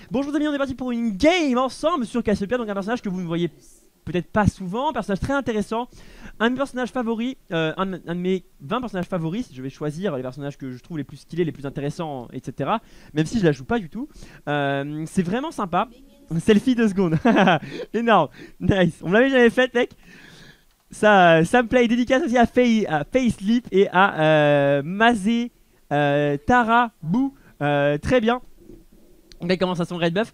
Bonjour les amis, on est parti pour une game ensemble sur Cassiopeia, donc un personnage que vous ne voyez peut-être pas souvent, un personnage très intéressant, un de mes personnages favoris, un de mes 20 personnages favoris, je vais choisir les personnages que je trouve les plus stylés, les plus intéressants, etc. Même si je la joue pas du tout, c'est vraiment sympa. Selfie 2 secondes, énorme, nice, on me l'avait jamais fait mec. Ça me plaît, dédicace aussi à Facelip et à Mazé, Tara, Bou, très bien. Donc comment ça son red buff.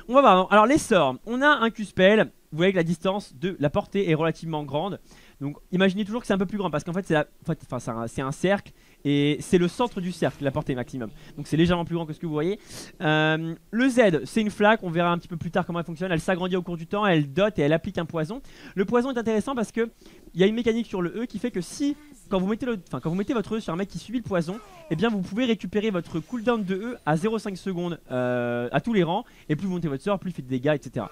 On va voir. Alors les sorts. On a un Q-spell. Vous voyez que la distance de la portée est relativement grande. Donc imaginez toujours que c'est un peu plus grand parce qu'en fait c'est un cercle et c'est le centre du cercle la portée maximum. Donc c'est légèrement plus grand que ce que vous voyez. Le Z c'est une flaque. On verra un petit peu plus tard comment elle fonctionne. Elle s'agrandit au cours du temps. Elle dote et elle applique un poison. Le poison est intéressant parce que il y a une mécanique sur le E qui fait que si quand vous mettez votre E sur un mec qui subit le poison, eh bien vous pouvez récupérer votre cooldown de E à 0,5 secondes à tous les rangs. Et plus vous montez votre sort, plus il fait de dégâts, etc.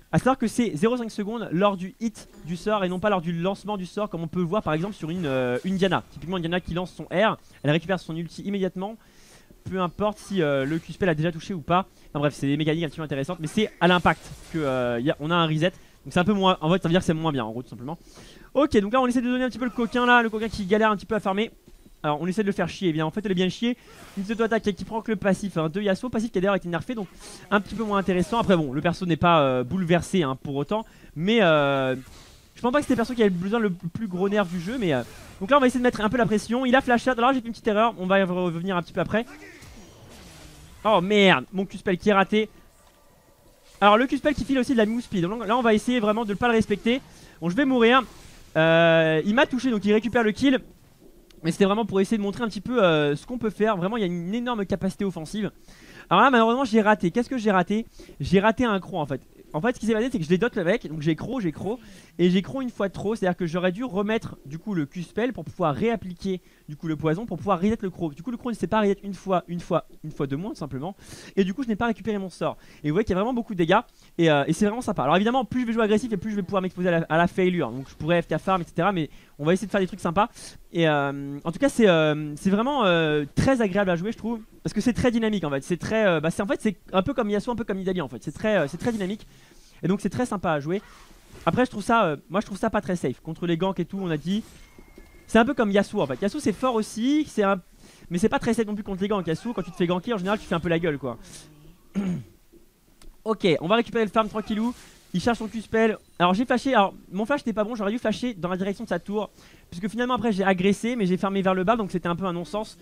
A savoir que c'est 0,5 secondes lors du hit du sort et non pas lors du lancement du sort, comme on peut le voir par exemple sur une Diana. Typiquement une Diana qui lance son R, elle récupère son ulti immédiatement, peu importe si le Q-spell a déjà touché ou pas. Enfin bref, c'est des mécaniques un petit peu intéressantes, mais c'est à l'impact qu'on a un reset. Donc c'est un peu moins, en fait ça veut dire que c'est moins bien en gros tout simplement. Ok, donc là on essaie de donner un petit peu le coquin là, le coquin qui galère un petit peu à farmer. Alors on essaie de le faire chier, et bien en fait elle est bien chier. Une auto-attaque qui prend que le passif de Yasuo, passif qui a d'ailleurs été nerfé, donc un petit peu moins intéressant. Après bon, le perso n'est pas bouleversé pour autant, mais je pense pas que c'était le perso qui avait besoin le plus gros nerf du jeu. Mais donc là on va essayer de mettre un peu la pression. Il a flash shot, alors j'ai fait une petite erreur, on va y revenir un petit peu après. Oh merde, mon Q-spell qui est raté. Alors le Q-spell qui file aussi de la move speed, donc là on va essayer vraiment de ne pas le respecter. Bon je vais mourir, il m'a touché donc il récupère le kill. Mais c'était vraiment pour essayer de montrer un petit peu ce qu'on peut faire. Vraiment il y a une énorme capacité offensive. Alors là malheureusement j'ai raté. Qu'est-ce que j'ai raté? J'ai raté un croc en fait. En fait ce qui s'est passé c'est que je les dot le mec. Donc j'ai croc. Et j'ai croc une fois de trop. C'est à dire que j'aurais dû remettre du coup le Q-spell pour pouvoir réappliquer du coup le poison. Pour pouvoir reset le croc. Du coup le croc ne s'est pas reset une fois de moins tout simplement. Et du coup je n'ai pas récupéré mon sort. Et vous voyez qu'il y a vraiment beaucoup de dégâts. Et c'est vraiment sympa. Alors évidemment plus je vais jouer agressif et plus je vais pouvoir m'exposer à la failure. Donc je pourrais FK farm etc. Mais on va essayer de faire des trucs sympas. Et en tout cas c'est vraiment très agréable à jouer je trouve. Parce que c'est très dynamique en fait. C'est très en fait c'est un peu comme Yasuo, un peu comme Nidalee en fait. C'est très dynamique. Et donc c'est très sympa à jouer. Après je trouve ça moi je trouve ça pas très safe. Contre les ganks et tout on a dit. C'est un peu comme Yasuo en fait. Yasuo c'est fort aussi, mais c'est pas très safe non plus contre les ganks. Yasuo quand tu te fais ganker en général tu fais un peu la gueule quoi. Ok, on va récupérer le farm tranquillou. Il cherche son Q-spell. Alors j'ai flashé, alors mon flash n'était pas bon, j'aurais dû flasher dans la direction de sa tour. Puisque finalement après j'ai agressé mais j'ai farmé vers le bas donc c'était un peu un non-sens.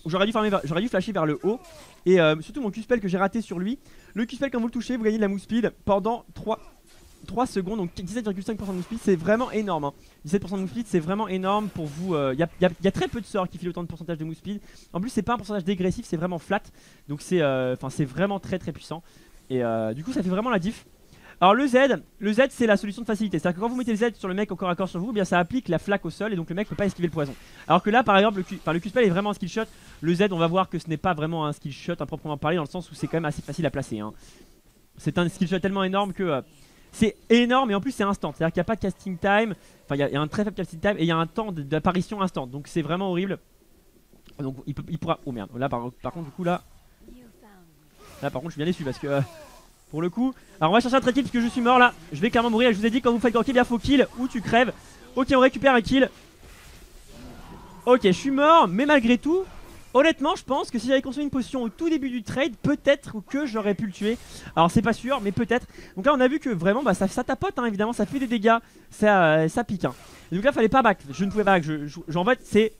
J'aurais dû flasher vers le haut. Et surtout mon Q-spell que j'ai raté sur lui. Le Q-spell quand vous le touchez vous gagnez de la move speed pendant 3 secondes. Donc 17,5% de move speed c'est vraiment énorme hein. 17% de move speed c'est vraiment énorme pour vous. Il y a très peu de sorts qui filent autant de pourcentage de move speed. En plus c'est pas un pourcentage dégressif, c'est vraiment flat. Donc c'est vraiment très puissant. Et du coup ça fait vraiment la diff. Alors le Z c'est la solution de facilité. C'est à dire que quand vous mettez le Z sur le mec au corps à corps sur vous, eh bien ça applique la flaque au sol et donc le mec peut pas esquiver le poison. Alors que là par exemple le Q-spell est vraiment un skill shot. Le Z on va voir que ce n'est pas vraiment un skill shot à proprement parler dans le sens où c'est quand même assez facile à placer hein. C'est un skill shot tellement énorme que c'est énorme et en plus c'est instant. C'est à dire qu'il n'y a pas de casting time. Enfin il y a un très faible casting time et il y a un temps d'apparition instant. Donc c'est vraiment horrible. Donc il pourra... Oh merde, là par contre du coup là par contre je suis bien déçu parce que... pour le coup, alors on va chercher un trade kill parce que je suis mort là. Je vais clairement mourir. Je vous ai dit quand vous faites ganker, il faut kill ou tu crèves. Ok, on récupère un kill. Ok, je suis mort, mais malgré tout, honnêtement, je pense que si j'avais consommé une potion au tout début du trade, peut-être que j'aurais pu le tuer. Alors c'est pas sûr, mais peut-être. Donc là, on a vu que vraiment, ça tapote, hein, évidemment, ça fait des dégâts, ça pique. Hein. Et donc là, fallait pas back. Je ne pouvais pas back. En fait, c'est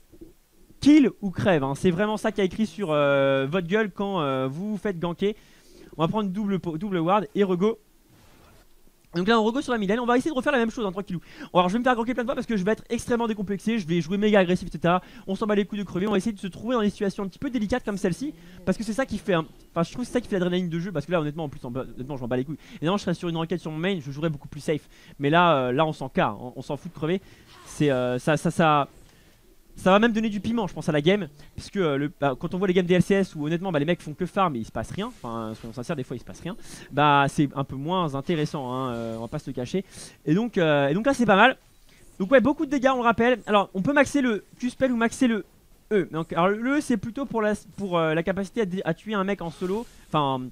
kill ou crève. Hein. C'est vraiment ça qui a écrit sur votre gueule quand vous vous faites ganker. On va prendre double ward et rego. Donc là on rego sur la mid lane. On va essayer de refaire la même chose en tranquillou. Alors je vais me faire ganker plein de fois parce que je vais être extrêmement décomplexé. Je vais jouer méga agressif etc. On s'en bat les couilles de crever. On va essayer de se trouver dans des situations un petit peu délicates comme celle-ci. Parce que c'est ça qui fait enfin je trouve que c'est ça qui fait l'adrénaline de jeu. Parce que là honnêtement en plus honnêtement je m'en bats les couilles. Et non je serais sur une enquête sur mon main. Je jouerais beaucoup plus safe. Mais là on s'en carre. On s'en fout de crever. C'est ça va même donner du piment je pense à la game. Parce que quand on voit les games DLCS où honnêtement les mecs font que farm et il se passe rien. Enfin soyons sincères des fois il se passe rien. C'est un peu moins intéressant hein, on va pas se le cacher. Et donc là c'est pas mal. Donc ouais beaucoup de dégâts on le rappelle. Alors on peut maxer le Q-spell ou maxer le E. Donc, alors le E c'est plutôt pour la capacité à tuer un mec en solo, enfin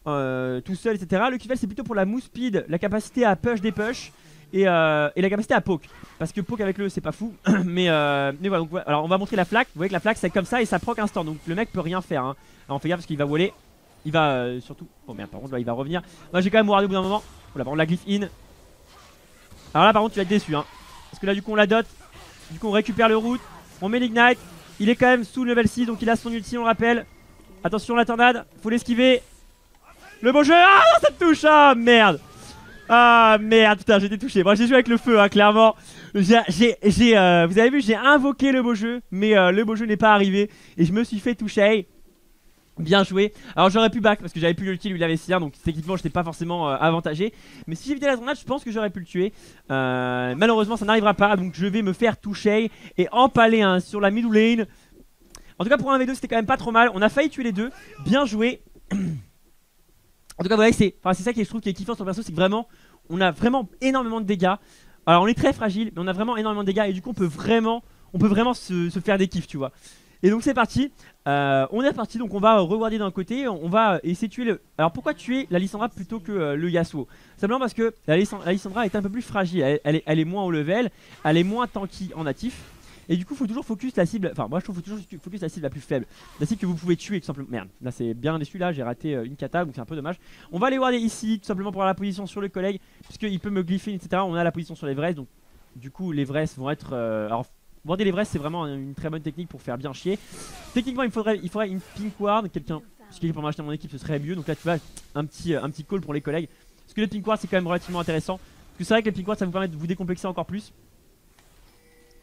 tout seul, etc. Le Q-spell c'est plutôt pour la move speed, la capacité à push des push et la capacité à poke. Parce que poke avec le E c'est pas fou, mais voilà. Donc, alors on va montrer la flaque. Vous voyez que la flaque c'est comme ça et ça proc instant. Donc le mec peut rien faire. Hein. Alors on fait gaffe parce qu'il va waller. Il va surtout. Oh merde, par contre là il va revenir. Moi j'ai quand même wardé au bout d'un moment. Oh là, par contre la glyph in. Alors là par contre tu vas être déçu. Hein. Parce que là du coup on la dot. Du coup on récupère le route. On met l'ignite. Il est quand même sous level 6 donc il a son ulti, on le rappelle. Attention la tornade, faut l'esquiver. Le beau jeu. Ah non, ça me touche. Ah merde. Ah merde, putain, j'ai été touché. Moi j'ai joué avec le feu, hein, clairement. Vous avez vu, j'ai invoqué le beau jeu, mais le beau jeu n'est pas arrivé. Et je me suis fait toucher. Bien joué. Alors j'aurais pu back parce que j'avais plus l'ulti, lui il avait sien, donc techniquement j'étais pas forcément avantagé. Mais si j'évitais la tornade, je pense que j'aurais pu le tuer. Malheureusement ça n'arrivera pas, donc je vais me faire toucher et empaler un sur la middle lane. En tout cas pour un V2 c'était quand même pas trop mal. On a failli tuer les deux. Bien joué. En tout cas vous voyez c'est ça qui je trouve qui est kiffant sur le perso, c'est que vraiment on a vraiment énormément de dégâts. Alors on est très fragile mais on a vraiment énormément de dégâts et du coup on peut vraiment se faire des kiffs, tu vois. Et donc c'est parti, on est parti, donc on va regarder d'un côté, on va essayer de tuer le... Alors pourquoi tuer la Lissandra plutôt que le Yasuo? Simplement parce que la Lissandra est un peu plus fragile, elle est moins haut level, elle est moins tanky en natif. Et du coup faut toujours focus la cible, enfin moi je trouve qu'il faut toujours focus la cible la plus faible. La cible que vous pouvez tuer tout simplement. Merde, là c'est bien déçu, là j'ai raté une kata donc c'est un peu dommage. On va aller warder ici tout simplement pour avoir la position sur le collègue, puisqu'il peut me glypher etc. On a la position sur l'Everest, donc du coup l'Everest vont être... alors warder l'Everest c'est vraiment une très bonne technique pour faire bien chier. Techniquement il faudrait une pink ward, quelqu'un pour m'acheter mon équipe ce serait mieux. Donc là tu vois un petit call pour les collègues. Parce que le pink ward c'est quand même relativement intéressant. Parce que c'est vrai que les pink ward ça vous permet de vous décomplexer encore plus.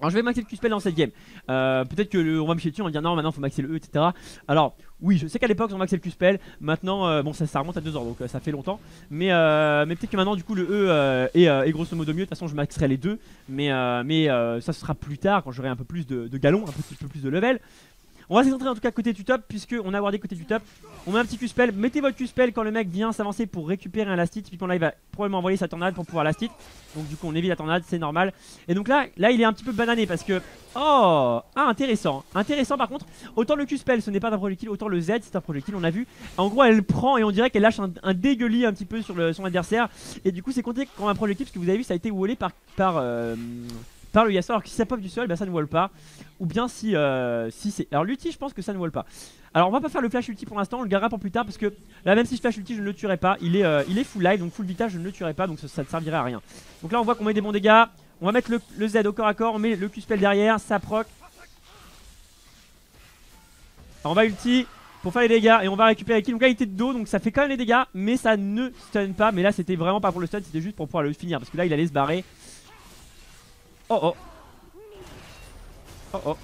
Alors je vais maxer le Q-spell dans cette game. Peut-être que on va me chier dessus, on va dire non maintenant faut maxer le E etc. Alors oui je sais qu'à l'époque on maxait le Q-spell. Maintenant bon ça remonte à 2 ans donc ça fait longtemps. Mais peut-être que maintenant du coup le E est grosso modo mieux. De toute façon je maxerai les deux. Mais ça sera plus tard quand j'aurai un peu plus de galons, un peu plus de level. On va se concentrer en tout cas côté du top, puisque on a wardé côté du top. On met un petit Q-spell, mettez votre Q-spell quand le mec vient s'avancer pour récupérer un last hit. Typiquement là il va probablement envoyer sa tornade pour pouvoir last hit. Donc du coup on évite la tornade, c'est normal. Et donc là il est un petit peu banané parce que... Oh, ah intéressant. Intéressant par contre, autant le Q-spell ce n'est pas un projectile, autant le Z c'est un projectile, on a vu. En gros elle prend et on dirait qu'elle lâche un dégueulis un petit peu sur son adversaire. Et du coup c'est compté comme un projectile parce que vous avez vu ça a été wallé par le Yasuo. Alors que si ça pop du sol, bah ça ne wall pas. Ou bien si c'est... Alors l'ulti je pense que ça ne wall pas. Alors on va pas faire le flash ulti pour l'instant, on le gardera pour plus tard. Parce que là même si je flash ulti je ne le tuerai pas. Il est full live donc full vita je ne le tuerai pas. Donc ça ne servirait à rien. Donc là on voit qu'on met des bons dégâts. On va mettre le Z au corps à corps. On met le Q-spell derrière, ça proc. Alors on va ulti pour faire les dégâts et on va récupérer le kill. Donc là il était de dos donc ça fait quand même les dégâts. Mais ça ne stun pas. Mais là c'était vraiment pas pour le stun, c'était juste pour pouvoir le finir. Parce que là il allait se barrer. Oh oh. Oh oh.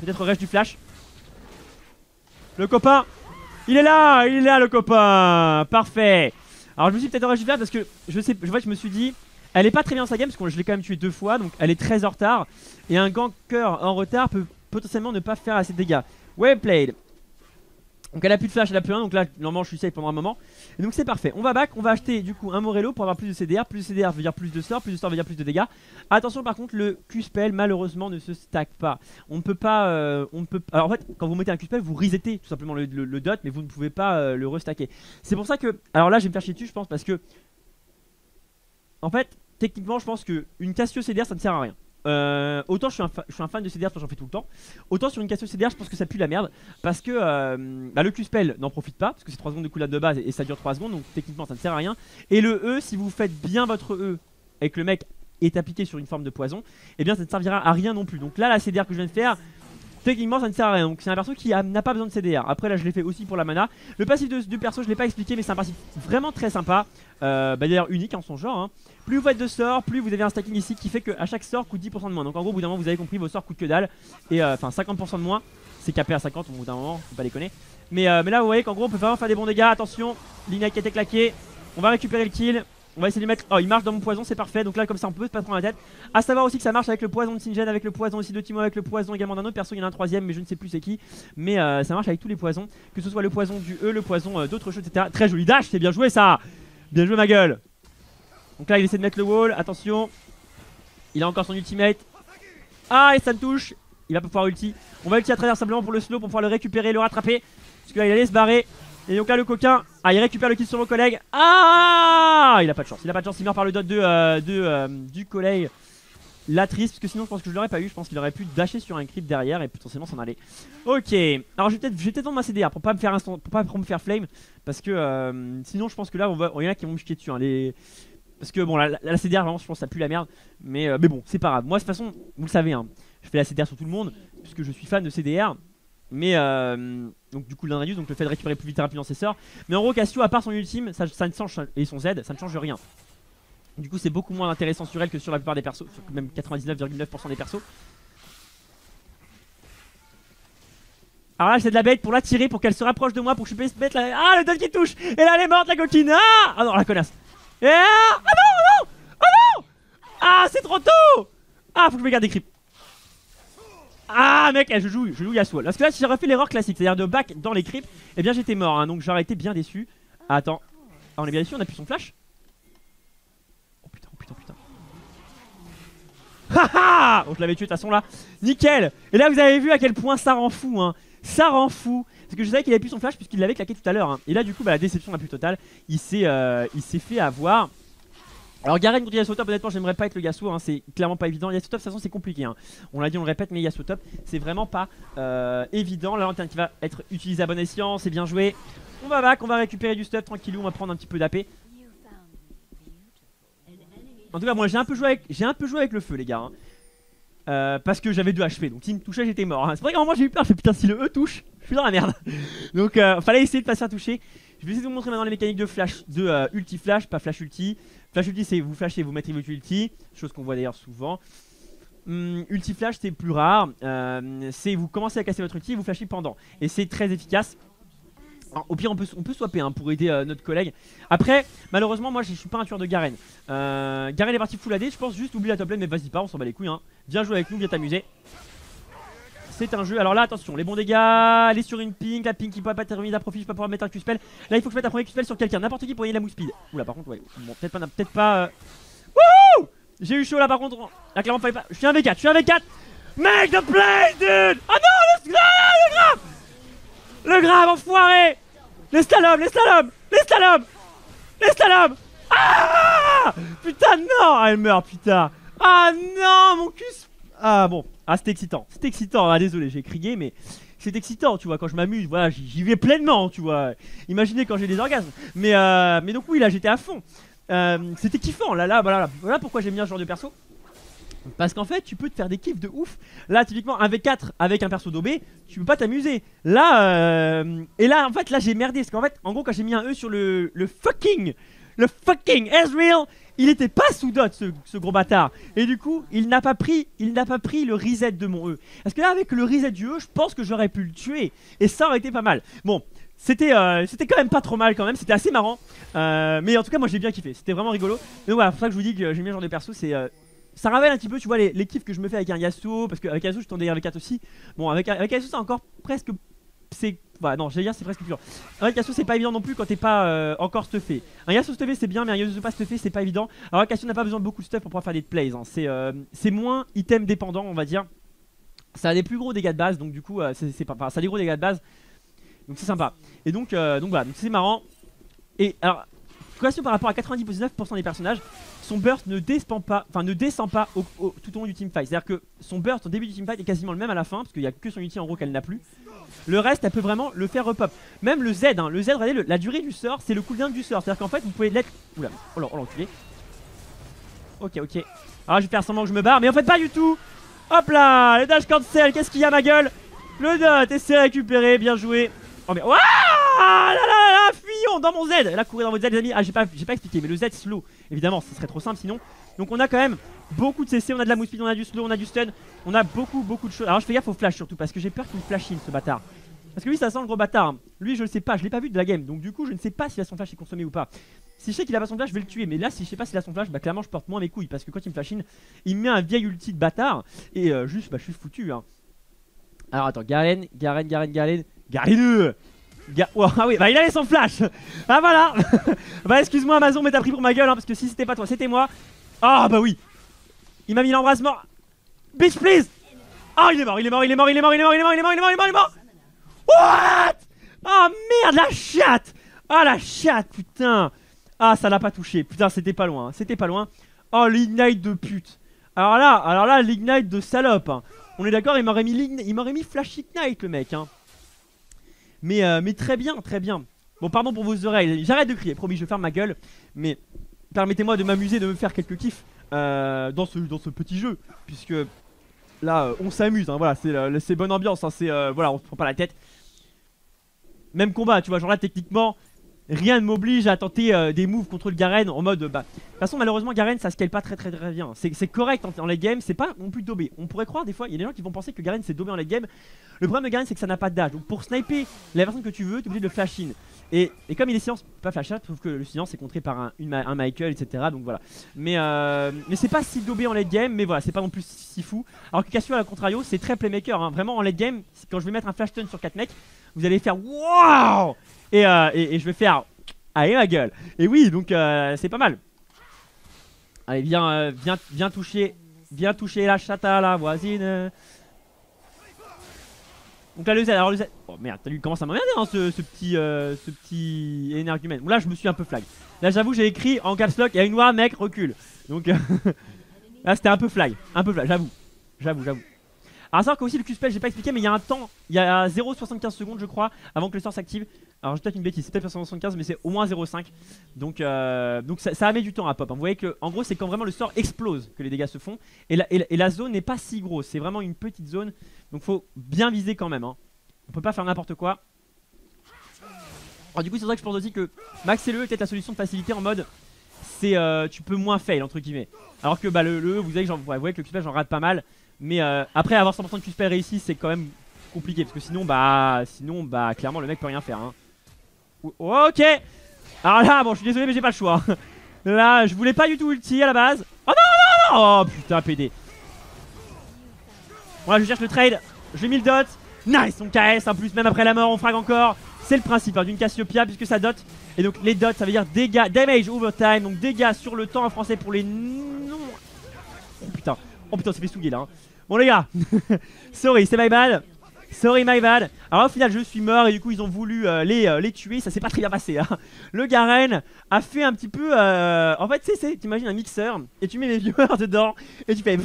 Peut-être rush du flash. Le copain. Il est là le copain. Parfait. Alors je me suis peut-être rush du flash parce que je me suis dit elle est pas très bien sa game parce que je l'ai quand même tué 2 fois. Donc elle est très en retard. Et un ganker en retard peut potentiellement ne pas faire assez de dégâts. Well played. Donc elle a plus de flash, elle a plus rien, donc là normalement je suis safe pendant un moment. Et donc c'est parfait, on va back, on va acheter du coup un Morello pour avoir plus de CDR. Plus de CDR veut dire plus de sort, plus de sort veut dire plus de dégâts. Attention par contre le Q-spell malheureusement ne se stack pas. On ne peut pas, alors en fait quand vous mettez un Q-spell vous resettez tout simplement le dot. Mais vous ne pouvez pas le restacker. C'est pour ça que, alors là je vais me faire chier dessus je pense parce que en fait techniquement je pense qu'une Cassio CDR ça ne sert à rien. Autant je suis un fan de CDR parce que j'en fais tout le temps. Autant sur une Cassio CDR je pense que ça pue la merde. Parce que le Q-spell n'en profite pas. Parce que c'est 3 secondes de cooldown de base et ça dure 3 secondes. Donc techniquement ça ne sert à rien. Et le E, si vous faites bien votre E et que le mec est appliqué sur une forme de poison, et bien ça ne servira à rien non plus. Donc là la CDR que je viens de faire, techniquement ça ne sert à rien. Donc c'est un perso qui n'a pas besoin de CDR. Après là je l'ai fait aussi pour la mana. Le passif de perso je l'ai pas expliqué mais c'est un passif vraiment très sympa. D'ailleurs unique en son genre hein. Plus vous faites de sorts, plus vous avez un stacking ici qui fait qu'à chaque sort coûte 10% de moins. Donc en gros au bout d'un moment vous avez compris, vos sorts coûtent que dalle. Et enfin 50% de moins. C'est capé à 50 au bout d'un moment, faut pas déconner. Mais là vous voyez qu'en gros on peut vraiment faire des bons dégâts. Attention, Lina qui a été claquée. On va récupérer le kill. On va essayer de lui mettre... Oh il marche dans mon poison, c'est parfait. Donc là comme ça on peut pas prendre la tête. A savoir aussi que ça marche avec le poison de Singen, avec le poison aussi de Timo, avec le poison également d'un autre perso. Il y en a un troisième mais je ne sais plus c'est qui. Mais ça marche avec tous les poisons. Que ce soit le poison du E, le poison d'autres choses etc. Très joli dash, c'est bien joué ça. Bien joué ma gueule. Donc là il essaie de mettre le wall, attention. Il a encore son ultimate. Ah et ça me touche. il va pas pouvoir ulti. On va ulti à travers simplement pour le slow, pour pouvoir le récupérer, le rattraper. Parce que là il allait se barrer. Et donc là le coquin, ah il récupère le kill sur mon collègue. Ah il a pas de chance, il meurt par le dot du collègue. La triste, parce que sinon je pense que je l'aurais pas eu. Je pense qu'il aurait pu dasher sur un creep derrière et potentiellement s'en aller. Ok, alors je vais peut-être vendre ma CDR pour pas me faire flame. Parce que sinon je pense que là il y en a qui vont me chier dessus hein, parce que bon la CDR vraiment je pense que ça pue la merde. Mais bon c'est pas grave, moi de toute façon vous le savez hein, je fais la CDR sur tout le monde puisque je suis fan de CDR. Mais donc du coup l'Indradius, donc le fait de récupérer plus vite et rapidement ses sorts. Mais en gros Cassio à part son ultime ça ne change, et son Z ça ne change rien. Du coup c'est beaucoup moins intéressant sur elle que sur la plupart des persos, sur même 99,9% des persos. Alors là j'ai de la bête pour la tirer, pour qu'elle se rapproche de moi, pour que je puisse mettre la... Ah le dot qui touche. Et là elle est morte la coquine. Ah non la connasse. Et ah non. Ah non. Ah c'est trop tôt. Ah faut que je me garde des creeps. Ah mec, je joue Yasuo. Parce que là si j'aurais fait l'erreur classique, c'est-à-dire de back dans les creeps, eh bien j'étais mort hein, donc j'aurais été bien déçu. Ah, attends, ah, on est bien déçu, on a plus son flash. Oh putain. Haha. Oh je l'avais tué de toute façon là. Nickel. Et là vous avez vu à quel point ça rend fou hein. Ça rend fou. Parce que je savais qu'il avait plus son flash puisqu'il l'avait claqué tout à l'heure hein. Et là du coup bah, la déception la plus totale. Il s'est fait avoir. Alors Garen contre Yasuo top, honnêtement j'aimerais pas être le Yasuo hein, c'est clairement pas évident. Yasuo top de toute façon c'est compliqué hein. On l'a dit, on le répète, mais Yasuo top c'est vraiment pas évident. La lanterne qui va être utilisée à bon escient, c'est bien joué. On va back, on va récupérer du stuff tranquillou, on va prendre un petit peu d'AP. En tout cas moi j'ai un peu joué avec le feu les gars hein. Parce que j'avais 2 HP, donc s'il me touchait j'étais mort hein. C'est vrai qu'à un moment j'ai eu peur, je fais putain si le E touche, je suis dans la merde. Donc fallait essayer de pas se faire toucher. Je vais essayer de vous montrer maintenant les mécaniques de flash, de ulti flash, pas flash ulti. Flash ulti c'est vous flashez, vous mettez votre ulti, chose qu'on voit d'ailleurs souvent. Ulti flash c'est plus rare, c'est vous commencez à casser votre ulti et vous flashez pendant. Et c'est très efficace. Alors, au pire on peut swapper hein, pour aider notre collègue. Après malheureusement moi je suis pas un tueur de Garen. Garen est parti full AD, je pense juste oublie la top lane mais vas-y pas, on s'en bat les couilles hein. Viens jouer avec nous, viens t'amuser. C'est un jeu, alors là attention, les bons dégâts, elle est sur une pink, la pink qui pourrait pas terminer à profit, je vais pas pouvoir mettre un Q-spell. Là il faut que je mette un premier Q-spell sur quelqu'un, n'importe qui pour gagner la move speed. Oula par contre ouais, bon peut-être pas Wouhou. J'ai eu chaud là par contre, là clairement fallait pas, je suis un V4, Make the play dude. Oh non le grave enfoiré. Les slaloms. Ah putain non, elle meurt putain. Ah non mon cul. Ah bon, ah c'était excitant, ah désolé j'ai crié mais c'est excitant tu vois, quand je m'amuse, voilà j'y vais pleinement tu vois. Imaginez quand j'ai des orgasmes. Mais donc oui là j'étais à fond, c'était kiffant, voilà pourquoi j'aime bien ce genre de perso. Parce qu'en fait tu peux te faire des kiffs de ouf. Là typiquement un V4 avec un perso d'OB, tu peux pas t'amuser. Là et là en fait là j'ai merdé. Parce qu'en fait en gros quand j'ai mis un E sur le fucking Ezreal, il était pas sous dot ce gros bâtard. Et du coup il n'a pas pris le reset de mon E. Parce que là avec le reset du E je pense que j'aurais pu le tuer. Et ça aurait été pas mal. Bon c'était quand même pas trop mal quand même, c'était assez marrant. Mais en tout cas moi j'ai bien kiffé, c'était vraiment rigolo. Donc voilà, c'est pour ça que je vous dis que j'aime bien ce genre de perso. C'est ça rappelle un petit peu tu vois les kiffs que je me fais avec un Yasuo. Parce qu'avec Yasuo je tendais avec 4 aussi. Bon avec Yasuo c'est encore presque... c'est... Voilà, non, j'allais dire c'est presque plus dur. Avec Yasuo c'est pas évident non plus quand t'es pas encore stuffé. Un Yasuo stuffé c'est bien, mais un Yasuo pas stuffé c'est pas évident. Alors avec Yasuo n'a pas besoin de beaucoup de stuff pour pouvoir faire des plays hein. C'est moins item dépendant on va dire. Ça a des plus gros dégâts de base, donc du coup c'est pas... Enfin, ça a des gros dégâts de base, donc c'est sympa. Et donc voilà, donc c'est marrant. Et alors question par rapport à 99% des personnages, son burst ne descend pas tout au long du teamfight. C'est-à-dire que son burst au début du teamfight est quasiment le même à la fin, parce qu'il n'y a que son ulti en gros qu'elle n'a plus. Le reste, elle peut vraiment le faire repop. Même le Z, hein, le Z, regardez, la durée du sort, c'est le cooldown du sort. C'est-à-dire qu'en fait, vous pouvez l'être... Oula, oh là, enculé. Ok. Alors je vais faire semblant que je me barre, mais en fait pas du tout. Hop là, le dash cancel, qu'est-ce qu'il y a ma gueule? Le dot, et c'est récupéré, bien joué. Oh mais... Ouah là, fuyons dans mon Z. Là, courir dans votre Z les amis. Ah j'ai pas expliqué, mais le Z slow, évidemment, ce serait trop simple sinon. Donc on a quand même beaucoup de CC, on a de la move speed, on a du slow, on a du stun. On a beaucoup de choses. Alors je fais gaffe au flash surtout, parce que j'ai peur qu'il me flash in ce bâtard. Parce que lui ça sent le gros bâtard. Lui je le sais pas, je l'ai pas vu de la game. Donc du coup je ne sais pas si son flash est consommé ou pas. Si je sais qu'il a pas son flash je vais le tuer. Mais là si je sais pas s'il a son flash, bah clairement je porte moins mes couilles. Parce que quand il me flash in, il me met un vieil ulti de bâtard. Et juste bah je suis foutu hein. Alors attends, Garen. Oh, ah oui, bah il avait son flash. Ah voilà. Bah excuse-moi Amazon mais t'as pris pour ma gueule hein, parce que si c'était pas toi c'était moi. Ah bah oui. Il m'a mis l'embrassement. Bitch please. Ah, il est mort, il est mort, il est mort, il est mort, il est mort, il est mort, il est mort, il est mort, il est mort, il est mort. What? Ah merde, la chatte. Ah la chatte, putain. Ah, ça l'a pas touché, putain, c'était pas loin, c'était pas loin. Oh, l'ignite de pute. Alors là, l'ignite de salope, hein. On est d'accord, il m'aurait mis flash ignite le mec, hein. Mais très bien, très bien. Bon, pardon pour vos oreilles, j'arrête de crier, promis, je ferme ma gueule. Mais permettez-moi de m'amuser, de me faire quelques kiffs dans ce petit jeu. Puisque là, on s'amuse, hein, voilà, c'est bonne ambiance, hein, voilà, on se prend pas la tête. Même combat, tu vois, genre là, techniquement, rien ne m'oblige à tenter des moves contre le Garen en mode bah. De toute façon, malheureusement, Garen ça scale pas très bien. C'est correct en late game, c'est pas non plus dobé. On pourrait croire des fois, il y a des gens qui vont penser que Garen c'est dobé en late game. Le problème de Garen c'est que ça n'a pas de dash. Donc pour sniper la personne que tu veux, t'es obligé de flash in. Et comme il est silence, pas flash out, sauf que le silence est contré par un Michael, etc. Donc voilà. Mais c'est pas si dobé en late game, mais voilà, c'est pas non plus si fou. Alors que Cassio à la contrario, c'est très playmaker, hein. Vraiment en late game, quand je vais mettre un flash stun sur 4 mecs, vous allez faire waouh. Et je vais faire allez ma gueule. Et oui, donc c'est pas mal. Allez, viens toucher la chatte à la voisine. Donc là le Z, alors le Z. Oh merde, t'as vu, il commence à m'emmerder hein, ce petit énergumène. Bon là je me suis un peu flag. Là j'avoue j'ai écrit en caps lock, il y a une noire mec, recule. Donc là c'était un peu flag, j'avoue. Alors savoir qu'aussi le Q-spell j'ai pas expliqué mais il y a un temps, il y a 0,75 secondes je crois avant que le sort s'active. Alors j'ai peut-être une bêtise, c'est peut-être 75 mais c'est au moins 0,5. Donc ça met du temps à pop, hein. Vous voyez que en gros c'est quand vraiment le sort explose que les dégâts se font. Et la zone n'est pas si grosse, c'est vraiment une petite zone. Donc faut bien viser quand même, hein. On peut pas faire n'importe quoi. Alors du coup c'est vrai que je pense aussi que Max LE est peut-être la solution de facilité en mode c'est tu peux moins fail entre guillemets. Alors que bah le vous voyez que le Q-spell j'en rate pas mal. Mais après avoir 100% de Q-spell réussi c'est quand même compliqué parce que sinon clairement le mec peut rien faire, hein. Ok. Alors là bon je suis désolé mais j'ai pas le choix. Là je voulais pas du tout ulti à la base. Oh non. Oh putain PD. Voilà je cherche le trade. J'ai mis le dot. Nice on KS en plus même après la mort on frag encore. C'est le principe hein, d'une Cassiopeia puisque ça dot. Et donc les dots ça veut dire dégâts, damage over time. Donc dégâts sur le temps en français pour les non. Oh putain c'est fait souiller là, hein. Bon les gars. Sorry c'est my bad. Sorry my bad. Alors au final je suis mort et du coup ils ont voulu les tuer. Ça s'est pas très bien passé, hein. Le Garen a fait un petit peu en fait t'imagines un mixeur et tu mets les viewers dedans et tu fais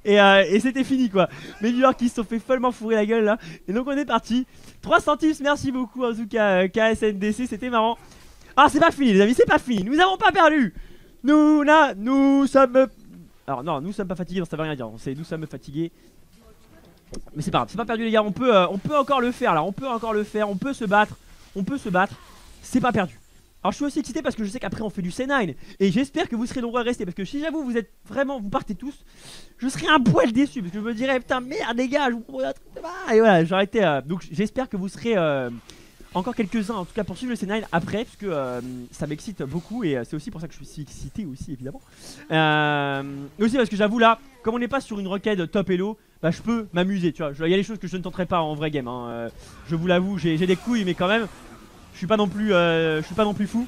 et c'était fini quoi. Mes viewers qui se sont fait follement fourrer la gueule là. Et donc on est parti. 3 centimes, merci beaucoup en tout cas KSNDC, c'était marrant. Ah c'est pas fini les amis, c'est pas fini. Nous avons pas perdu. Nous sommes... Alors non, nous sommes pas fatigués, non, ça veut rien dire. Nous sommes fatigués. Mais c'est pas grave, c'est pas perdu les gars, on peut encore le faire là, on peut se battre, c'est pas perdu. Alors je suis aussi excité parce que je sais qu'après on fait du C9 et j'espère que vous serez nombreux à rester parce que si j'avoue vous êtes vraiment, vous partez tous, je serai un poil déçu parce que je me dirais putain merde les gars, je vous propose un truc de mal. Et voilà, j'ai arrêté, donc j'espère que vous serez encore quelques-uns en tout cas pour suivre le C9 après parce que ça m'excite beaucoup et c'est aussi pour ça que je suis excité aussi évidemment. Mais aussi parce que j'avoue là, comme on n'est pas sur une requête top elo, bah je peux m'amuser tu vois, il y a des choses que je ne tenterai pas en vrai game, hein. Je vous l'avoue, j'ai des couilles mais quand même je suis pas non plus fou.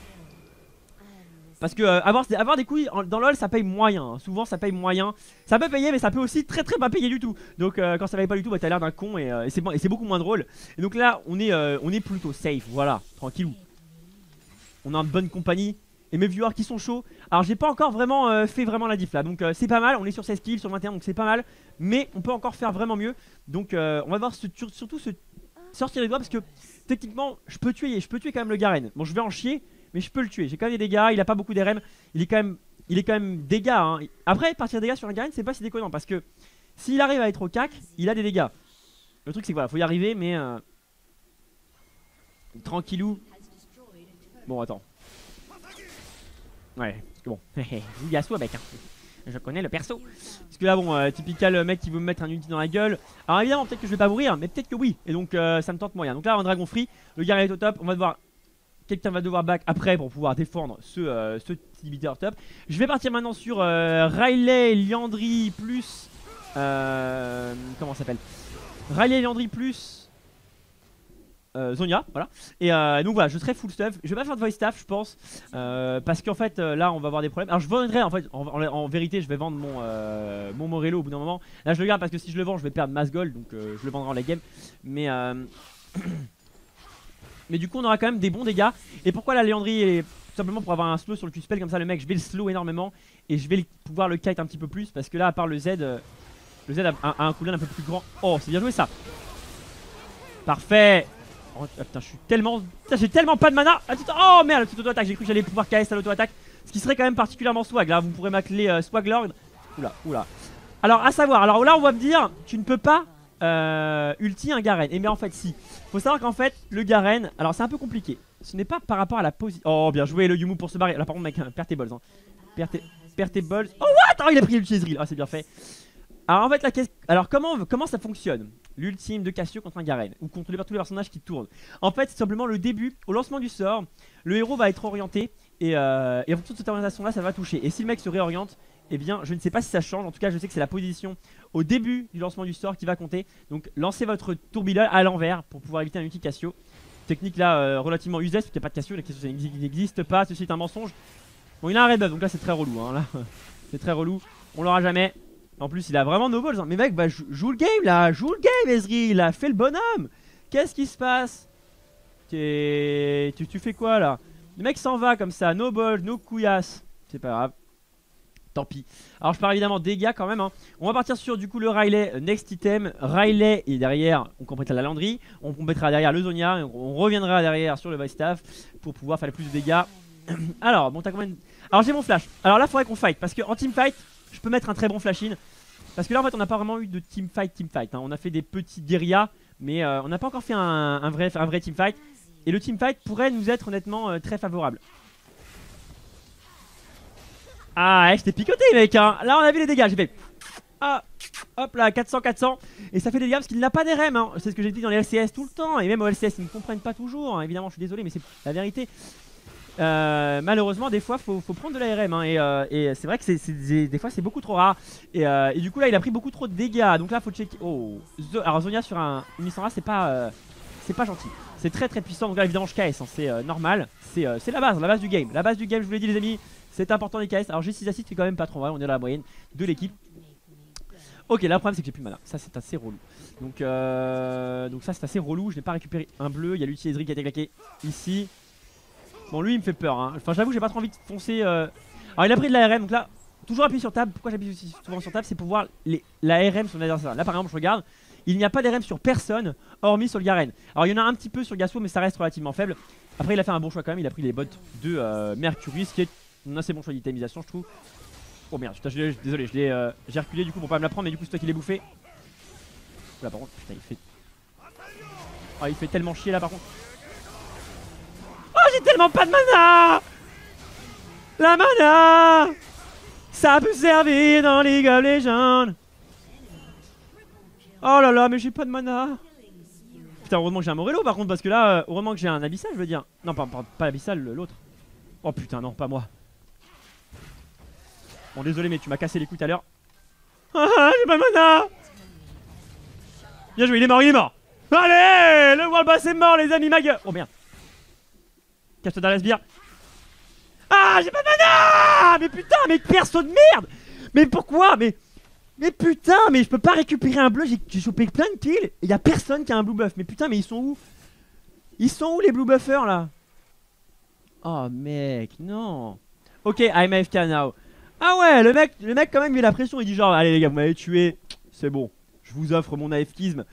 Parce que avoir des couilles dans LoL ça paye moyen, hein. Souvent ça paye moyen. Ça peut payer mais ça peut aussi très pas payer du tout. Donc quand ça paye pas du tout bah t'as l'air d'un con et c'est beaucoup moins drôle. Et donc là on est plutôt safe, voilà, tranquillou. On a une bonne compagnie. Et mes viewers qui sont chauds. Alors j'ai pas encore vraiment fait vraiment la diff là. Donc c'est pas mal, on est sur 16 kills, sur 21 donc c'est pas mal. Mais on peut encore faire vraiment mieux. Donc on va voir surtout se sortir les doigts parce que techniquement je peux tuer quand même le Garen. Bon je vais en chier mais je peux le tuer, j'ai quand même des dégâts, il a pas beaucoup d'RM. Il est quand même dégâts, hein. Après partir des dégâts sur un Garen c'est pas si déconnant parce que s'il arrive à être au cac, il a des dégâts. Le truc c'est que voilà, faut y arriver mais tranquillou. Bon attends. Ouais, parce que bon, vous Yasuo mec, hein. Je connais le perso. Parce que là bon, typical mec qui veut me mettre un ulti dans la gueule. Alors évidemment peut-être que je vais pas mourir, mais peut-être que oui. Et donc ça me tente moyen. Donc là un dragon free, le Garen est au top, on va devoir... Quelqu'un va devoir back après pour pouvoir défendre ce inhibiteur top. Je vais partir maintenant sur Riley, Liandry plus... comment ça s'appelle? Riley, Liandry plus... Zonia, voilà. Et donc voilà, je serai full stuff. Je vais pas faire de voice staff, je pense, parce qu'en fait là on va avoir des problèmes. Alors je vendrai en fait, en vérité, je vais vendre mon Morello au bout d'un moment. Là je le garde parce que si je le vends, je vais perdre mass gold, donc je le vendrai en late game. Mais mais du coup, on aura quand même des bons dégâts. Et pourquoi la Léandrie est tout simplement pour avoir un slow sur le Q-spell comme ça, le mec, je vais le slow énormément et je vais pouvoir le kite un petit peu plus parce que là, à part le Z a un cooldown un peu plus grand. Oh, c'est bien joué ça. Parfait. Oh putain, je suis tellement. Putain, j'ai tellement pas de mana. Oh merde, l'auto-attaque. J'ai cru que j'allais pouvoir KS à l'auto-attaque. Ce qui serait quand même particulièrement swag. Là, vous pourrez m'appeler Swaglord. Oula, oula. Alors, à savoir, alors là, on va me dire, tu ne peux pas ulti un Garen. Et mais en fait, si. Faut savoir qu'en fait, le Garen, alors c'est un peu compliqué. Ce n'est pas par rapport à la position. Oh, bien joué le Yumu pour se barrer. Là, par contre, mec, perds tes balls. Hein. Perds tes balls. Oh, what? Oh, il a pris l'ulti Ezreal. Ah, c'est bien fait. Alors, en fait, la question. Alors, comment ça fonctionne? L'ultime de Cassio contre un Garen ou contre tous les personnages qui tournent. En fait, c'est simplement le début, au lancement du sort, le héros va être orienté et en fonction de cette orientation là, ça va toucher. Et si le mec se réoriente, eh bien, je ne sais pas si ça change. En tout cas, je sais que c'est la position au début du lancement du sort qui va compter. Donc, lancez votre tourbillon à l'envers pour pouvoir éviter un ulti Cassio. Technique là relativement useless, parce qu'il n'y a pas de Cassio, la Cassio ça n'existe pas, ceci est un mensonge. Bon, il a un red buff, donc là c'est très relou. Hein, là, c'est très relou, on l'aura jamais. En plus, il a vraiment no balls. Hein. Mais mec, bah, joue le game là, joue le game, Ezreal, là, fais le bonhomme. Qu'est-ce qui se passe? Tu fais quoi là? Le mec s'en va comme ça, no balls, no couillasse. C'est pas grave. Tant pis. Alors je parle évidemment dégâts quand même. Hein. On va partir sur du coup le Riley, next item. Riley et derrière, on complétera la Landry. On complétera derrière le Zonia. On reviendra derrière sur le Vice Staff pour pouvoir faire le plus de dégâts. Alors, bon, t'as combien de... Alors j'ai mon flash. Alors là, il faudrait qu'on fight parce qu'en team fight, je peux mettre un très bon flash in. Parce que là en fait on n'a pas vraiment eu de team fight hein. On a fait des petits guérillas. Mais on n'a pas encore fait un vrai team fight. Et le team fight pourrait nous être honnêtement très favorable. Ah ouais, je t'ai picoté mec hein. Là on a vu les dégâts, j'ai fait... Ah, hop là, 400. Et ça fait des dégâts parce qu'il n'a pas d'RM hein. C'est ce que j'ai dit dans les LCS tout le temps. Et même au LCS ils ne comprennent pas toujours hein. Évidemment je suis désolé mais c'est la vérité. Malheureusement des fois faut prendre de l'ARM hein, et c'est vrai que des fois c'est beaucoup trop rare et du coup là il a pris beaucoup trop de dégâts donc là faut checker. Oh, alors Zonia sur une Lissandra c'est pas gentil, c'est très puissant donc là évidemment je KS hein, c'est normal, c'est la base du game, je vous l'ai dit les amis, c'est important les KS. Alors j'ai 6 assists c'est quand même pas trop mal, on est dans la moyenne de l'équipe. Ok, là le problème c'est que j'ai plus de mana, ça c'est assez relou. Donc ça c'est assez relou, je n'ai pas récupéré un bleu, il y a l'ulti Ezreal qui a été claqué ici. Bon lui il me fait peur hein. Enfin j'avoue j'ai pas trop envie de foncer Alors il a pris de l'ARM donc là toujours appuyer sur tab. Pourquoi j'appuie aussi souvent sur tab? C'est pour voir l'ARM sur mon adversaire. Là par exemple je regarde, il n'y a pas d'ARM sur personne hormis sur le Garen. Alors il y en a un petit peu sur Yasuo mais ça reste relativement faible. Après il a fait un bon choix quand même, il a pris les bots de Mercury, ce qui est un assez bon choix d'itemisation je trouve. Oh merde, putain, désolé, j'ai reculé du coup pour pas me la prendre mais du coup c'est toi qui l'ai bouffé. Là par contre, putain il fait... Oh il fait tellement chier là par contre. Oh j'ai tellement pas de mana. La mana ça peut servir dans League of Legends. Oh là là mais j'ai pas de mana. Putain heureusement que j'ai un Morello par contre parce que là heureusement que j'ai un Abyssal je veux dire. Non pas Abyssal l'autre. Oh putain non pas moi. Bon désolé mais tu m'as cassé les couilles tout à l'heure. Ah j'ai pas de mana. Bien joué il est mort. Allez le World Boss est mort les amis ma gueule. Oh merde. Cache-toi derrière le sbire. Ah j'ai pas de mana. Mais putain mais perso de merde. Mais pourquoi mais putain mais je peux pas récupérer un bleu. J'ai chopé plein de kills et y'a personne qui a un blue buff. Mais putain mais ils sont où? Ils sont où les blue buffers là? Oh mec non. Ok I'm AFK now. Ah ouais le mec quand même il a la pression. Il dit genre allez les gars vous m'avez tué. C'est bon je vous offre mon AFKisme.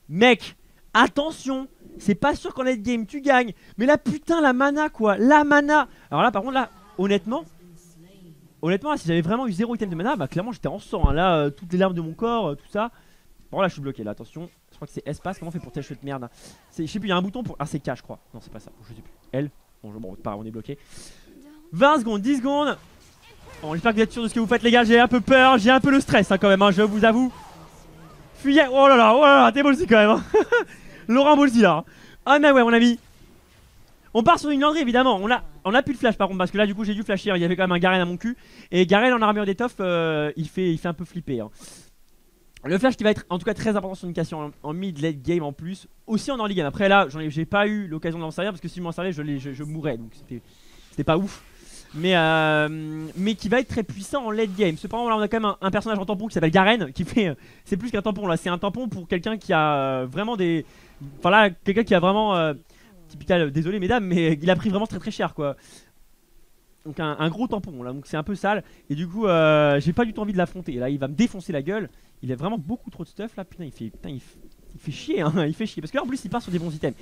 Mec attention, c'est pas sûr qu'en late game tu gagnes. Mais là putain la mana quoi. La mana. Alors là par contre là honnêtement là, si j'avais vraiment eu 0 item de mana, bah clairement j'étais en sang hein. Là toutes les larmes de mon corps, tout ça. Bon là je suis bloqué là, attention. Je crois que c'est espace, comment on fait pour tel chute de merde? Je sais plus, il y a un bouton pour... Ah c'est K je crois. Non c'est pas ça, je sais plus. L. Bon pas on est bloqué. 20 secondes, 10 secondes. Bon j'espère que vous êtes sûr de ce que vous faites les gars. J'ai un peu peur, j'ai un peu le stress hein, quand même hein, je vous avoue. Fuyez. Oh là là, t'es ballsy quand même hein. Laurent ballsy là. Ah mais ouais mon ami. On part sur une Landry évidemment, on a plus de flash par contre parce que là du coup j'ai dû flasher, il y avait quand même un Garen à mon cul. Et Garen en armure d'étoffe il fait un peu flipper hein. Le flash qui va être en tout cas très important sur une question en mid late game en plus, aussi en early game. Après là, j'ai pas eu l'occasion de m'en servir parce que si je m'en servais, je mourrais, donc c'était pas ouf. Mais qui va être très puissant en late game. Cependant là on a quand même un personnage en tampon qui s'appelle Garen qui fait c'est plus qu'un tampon là, c'est un tampon pour quelqu'un qui a vraiment des, enfin là quelqu'un qui a vraiment typical, désolé mesdames, mais il a pris vraiment très cher quoi. Donc un gros tampon là, donc c'est un peu sale. Et du coup j'ai pas du tout envie de l'affronter. Là il va me défoncer la gueule. Il a vraiment beaucoup trop de stuff là. Putain il fait chier hein. Il fait chier. Parce que là en plus il part sur des bons items.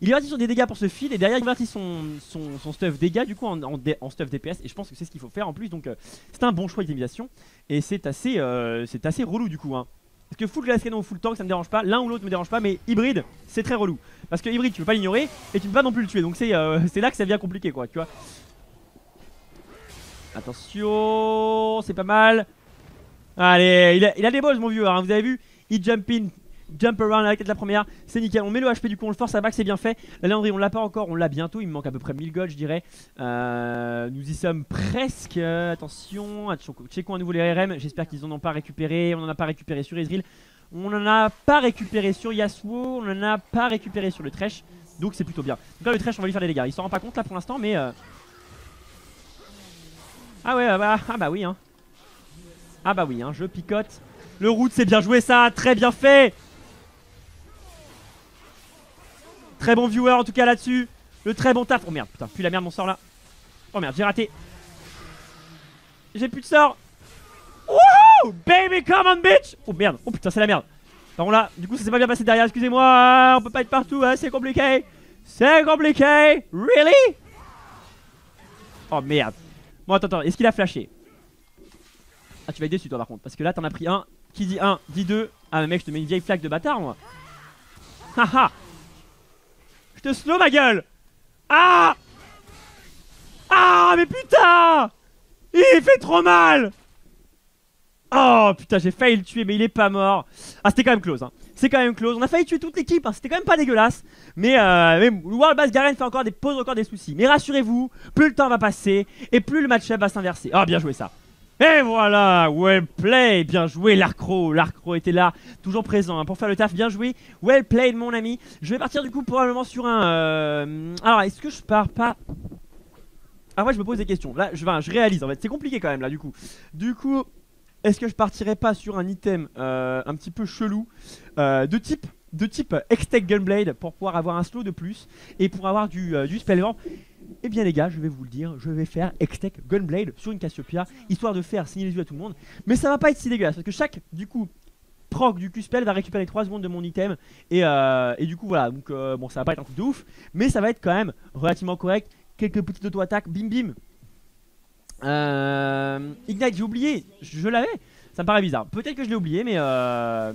Il est parti sur des dégâts pour ce feed. Et derrière il convertit son stuff dégâts du coup en stuff DPS. Et je pense que c'est ce qu'il faut faire en plus. Donc c'est un bon choix d'utilisation. Et c'est assez relou du coup hein. Parce que full glass cannon ou full tank ça me dérange pas. L'un ou l'autre me dérange pas. Mais hybride c'est très relou. Parce que hybride tu peux pas l'ignorer. Et tu ne peux pas non plus le tuer. Donc c'est là que ça devient compliqué quoi. Tu vois. Attention, c'est pas mal. Allez, il a des balls mon vieux hein, vous avez vu. Il jump in, jump around avec la première. C'est nickel, on met le HP du coup, on le force à back, c'est bien fait. La Léandrie on l'a pas encore, on l'a bientôt. Il me manque à peu près 1000 gold je dirais. Nous y sommes presque. Attention, checkons à nouveau les RM. J'espère qu'ils en ont pas récupéré. On en a pas récupéré sur Ezreal. On en a pas récupéré sur Yasuo. On en a pas récupéré sur le Thresh. Donc c'est plutôt bien. Donc là le Thresh on va lui faire des dégâts. Il s'en rend pas compte là pour l'instant mais ah ouais bah oui hein. Ah bah oui hein, je picote. Le route c'est bien joué ça, très bien fait. Très bon viewer en tout cas là-dessus. Le très bon taf. Oh merde, putain, puis la merde mon sort là. Oh merde, j'ai raté. J'ai plus de sort. Wouhou baby, come on bitch. Oh merde, oh putain c'est la merde. Par contre là, du coup ça s'est pas bien passé derrière, excusez-moi. On peut pas être partout, hein, c'est compliqué. C'est compliqué. Really? Oh merde. Bon attends, est-ce qu'il a flashé? Ah tu vas être déçu toi par contre. Parce que là t'en as pris un. Qui dit 1 dit 2. Ah mais mec je te mets une vieille flaque de bâtard moi. Haha. Je te slow ma gueule. Ah. Ah mais putain. Il fait trop mal. Oh putain j'ai failli le tuer mais il est pas mort. Ah c'était quand même close hein. C'est quand même close. On a failli tuer toute l'équipe hein. C'était quand même pas dégueulasse. Mais World Bass Garen fait encore pose encore des soucis. Mais rassurez-vous, plus le temps va passer et plus le match-up va s'inverser. Ah bien joué ça. Et voilà, well play, bien joué l'Arcro était là, toujours présent hein, pour faire le taf, bien joué, well played mon ami. Je vais partir du coup probablement sur un... Alors est-ce que je pars pas... Ah ouais je me pose des questions, là je réalise en fait, c'est compliqué quand même là du coup. Du coup, est-ce que je partirais pas sur un item un petit peu chelou de type Hextech Gunblade pour pouvoir avoir un slow de plus et pour avoir du spellvent. Eh bien les gars, je vais vous le dire, je vais faire Hextech Gunblade sur une Cassiopeia, histoire de faire signer les yeux à tout le monde. Mais ça va pas être si dégueulasse, parce que chaque, du coup, proc du Q-spell va récupérer 3 secondes de mon item. Et du coup voilà, donc bon ça va pas être un truc de ouf, mais ça va être quand même relativement correct. Quelques petites auto-attaques, bim bim. Ignite, j'ai oublié, je l'avais. Ça me paraît bizarre, peut-être que je l'ai oublié mais